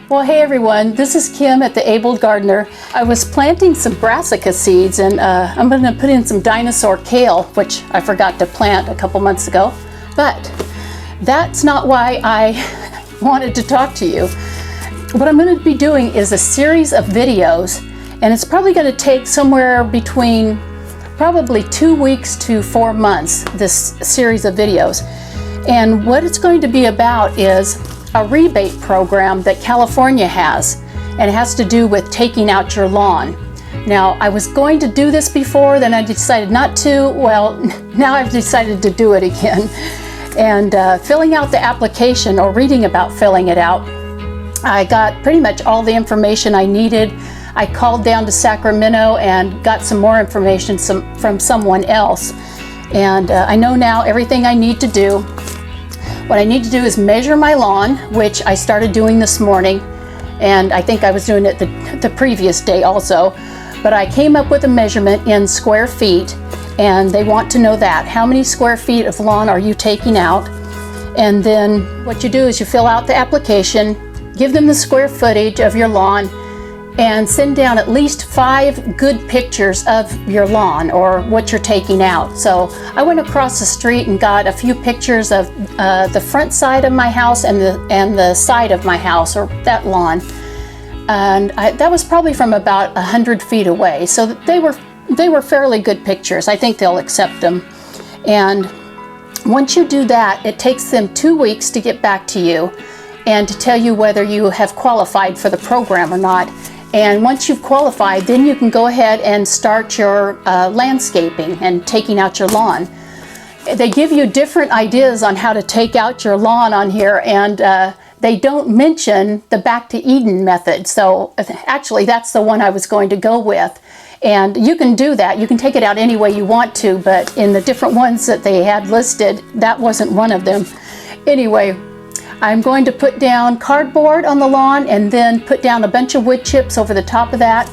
Well, hey everyone, this is Kim at The Abled Gardener. I was planting some brassica seeds and I'm going to put in some dinosaur kale, which I forgot to plant a couple months ago. But that's not why I wanted to talk to you. What I'm going to be doing is a series of videos, and it's probably going to take somewhere between probably 2 weeks to 4 months, this series of videos. And what it's going to be about is a rebate program that California has, and it has to do with taking out your lawn. Now, I was going to do this before, then I decided not to. Well, now I've decided to do it again. And filling out the application, or reading about filling it out, I got pretty much all the information I needed. I called down to Sacramento and got some more information from someone else. And I know now everything I need to do. What I need to do is measure my lawn, which I started doing this morning, and I think I was doing it the previous day also. But I came up with a measurement in square feet, and they want to know that. How many square feet of lawn are you taking out? And then what you do is you fill out the application, give them the square footage of your lawn, and send down at least 5 good pictures of your lawn or what you're taking out. So I went across the street and got a few pictures of the front side of my house and the side of my house, or that lawn. And that was probably from about 100 feet away. So they were fairly good pictures. I think they'll accept them. And once you do that, it takes them 2 weeks to get back to you and to tell you whether you have qualified for the program or not. And once you've qualified, then you can go ahead and start your landscaping and taking out your lawn. They give you different ideas on how to take out your lawn on here, and they don't mention the back to Eden method. So actually that's the one I was going to go with. And you can do that. You can take it out any way you want to, but in the different ones that they had listed, that wasn't one of them. Anyway, I'm going to put down cardboard on the lawn and then put down a bunch of wood chips over the top of that,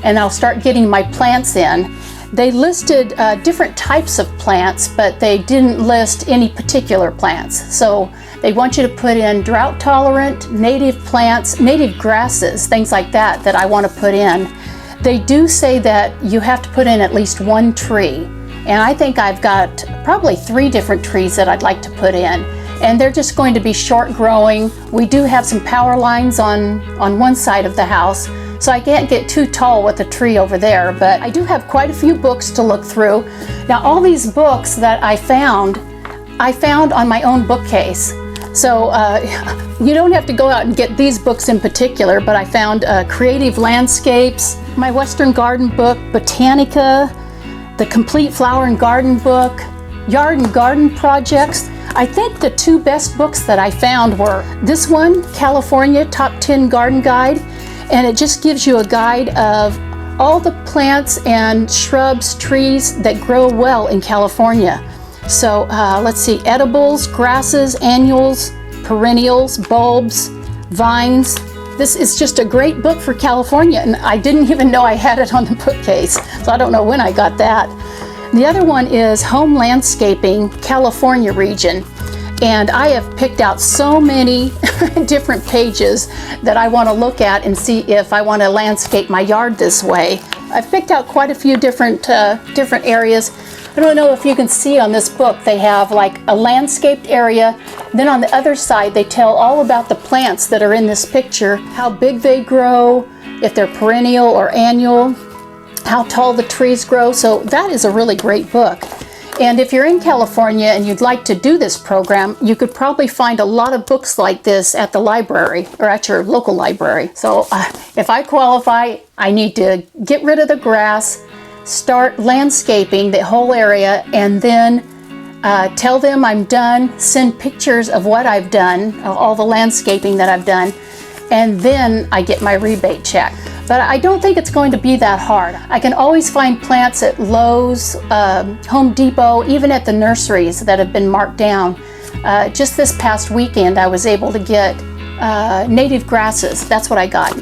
and I'll start getting my plants in. They listed different types of plants, but they didn't list any particular plants. So they want you to put in drought tolerant, native plants, native grasses, things like that I want to put in. They do say that you have to put in at least 1 tree, and I think I've got probably 3 different trees that I'd like to put in. And they're just going to be short growing. We do have some power lines on one side of the house, so I can't get too tall with the tree over there, but I do have quite a few books to look through. Now, all these books that I found on my own bookcase. So you don't have to go out and get these books in particular, but I found Creative Landscapes, my Western Garden book, Botanica, the Complete Flower and Garden book, Yard and Garden Projects. I think the 2 best books that I found were this one, California Top 10 Garden Guide, and it just gives you a guide of all the plants and shrubs, trees that grow well in California. So let's see, edibles, grasses, annuals, perennials, bulbs, vines. This is just a great book for California, and I didn't even know I had it on the bookcase, so I don't know when I got that. The other one is Home Landscaping, California Region. And I have picked out so many different pages that I want to look at and see if I want to landscape my yard this way. I've picked out quite a few different areas. I don't know if you can see on this book, they have like a landscaped area. Then on the other side, they tell all about the plants that are in this picture, how big they grow, if they're perennial or annual, how tall the trees grow. So that is a really great book. And if you're in California and you'd like to do this program, you could probably find a lot of books like this at the library or at your local library. So if I qualify, I need to get rid of the grass, start landscaping the whole area, and then tell them I'm done, send pictures of what I've done, all the landscaping that I've done, and then I get my rebate check. But I don't think it's going to be that hard. I can always find plants at Lowe's, Home Depot, even at the nurseries that have been marked down. Just this past weekend, I was able to get native grasses. That's what I got.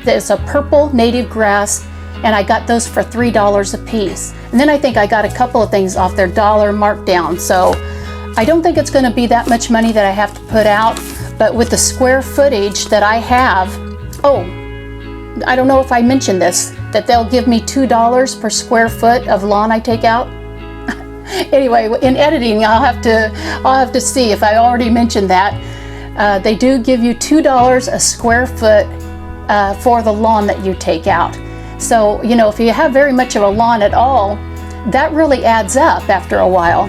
There's a purple native grass, and I got those for $3 a piece. And then I think I got a couple of things off their dollar markdown. So I don't think it's going to be that much money that I have to put out. But with the square footage that I have, oh, I don't know if I mentioned this, that they'll give me $2 per square foot of lawn I take out. Anyway, in editing, I'll have to see if I already mentioned that. They do give you $2 a square foot for the lawn that you take out. So, you know, if you have very much of a lawn at all, that really adds up after a while,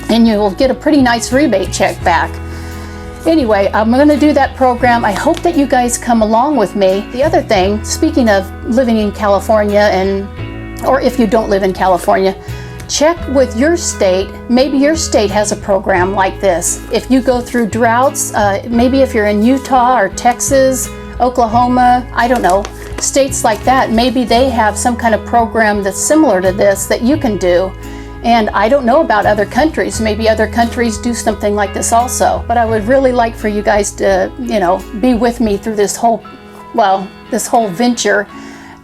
and you'll get a pretty nice rebate check back. Anyway, I'm going to do that program. I hope that you guys come along with me. The other thing, speaking of living in California, or if you don't live in California, check with your state. Maybe your state has a program like this. If you go through droughts, maybe if you're in Utah or Texas, Oklahoma, I don't know, states like that, maybe they have some kind of program that's similar to this that you can do. And I don't know about other countries. Maybe other countries do something like this also. But I would really like for you guys to, you know, be with me through this whole venture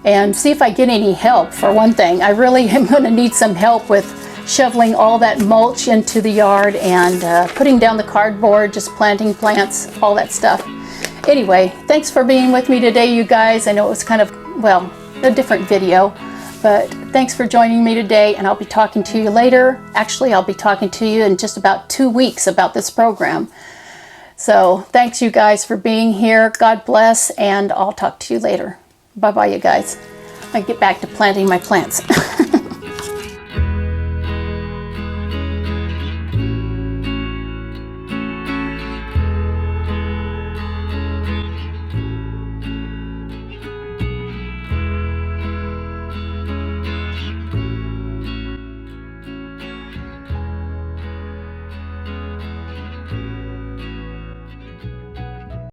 and see if I get any help. For one thing, I really am going to need some help with shoveling all that mulch into the yard and putting down the cardboard, just planting plants, all that stuff. Anyway, thanks for being with me today, you guys. I know it was kind of, well, a different video, but thanks for joining me today, and I'll be talking to you later. Actually, I'll be talking to you in just about 2 weeks about this program. So thanks, you guys, for being here. God bless, and I'll talk to you later. Bye-bye, you guys. I get back to planting my plants.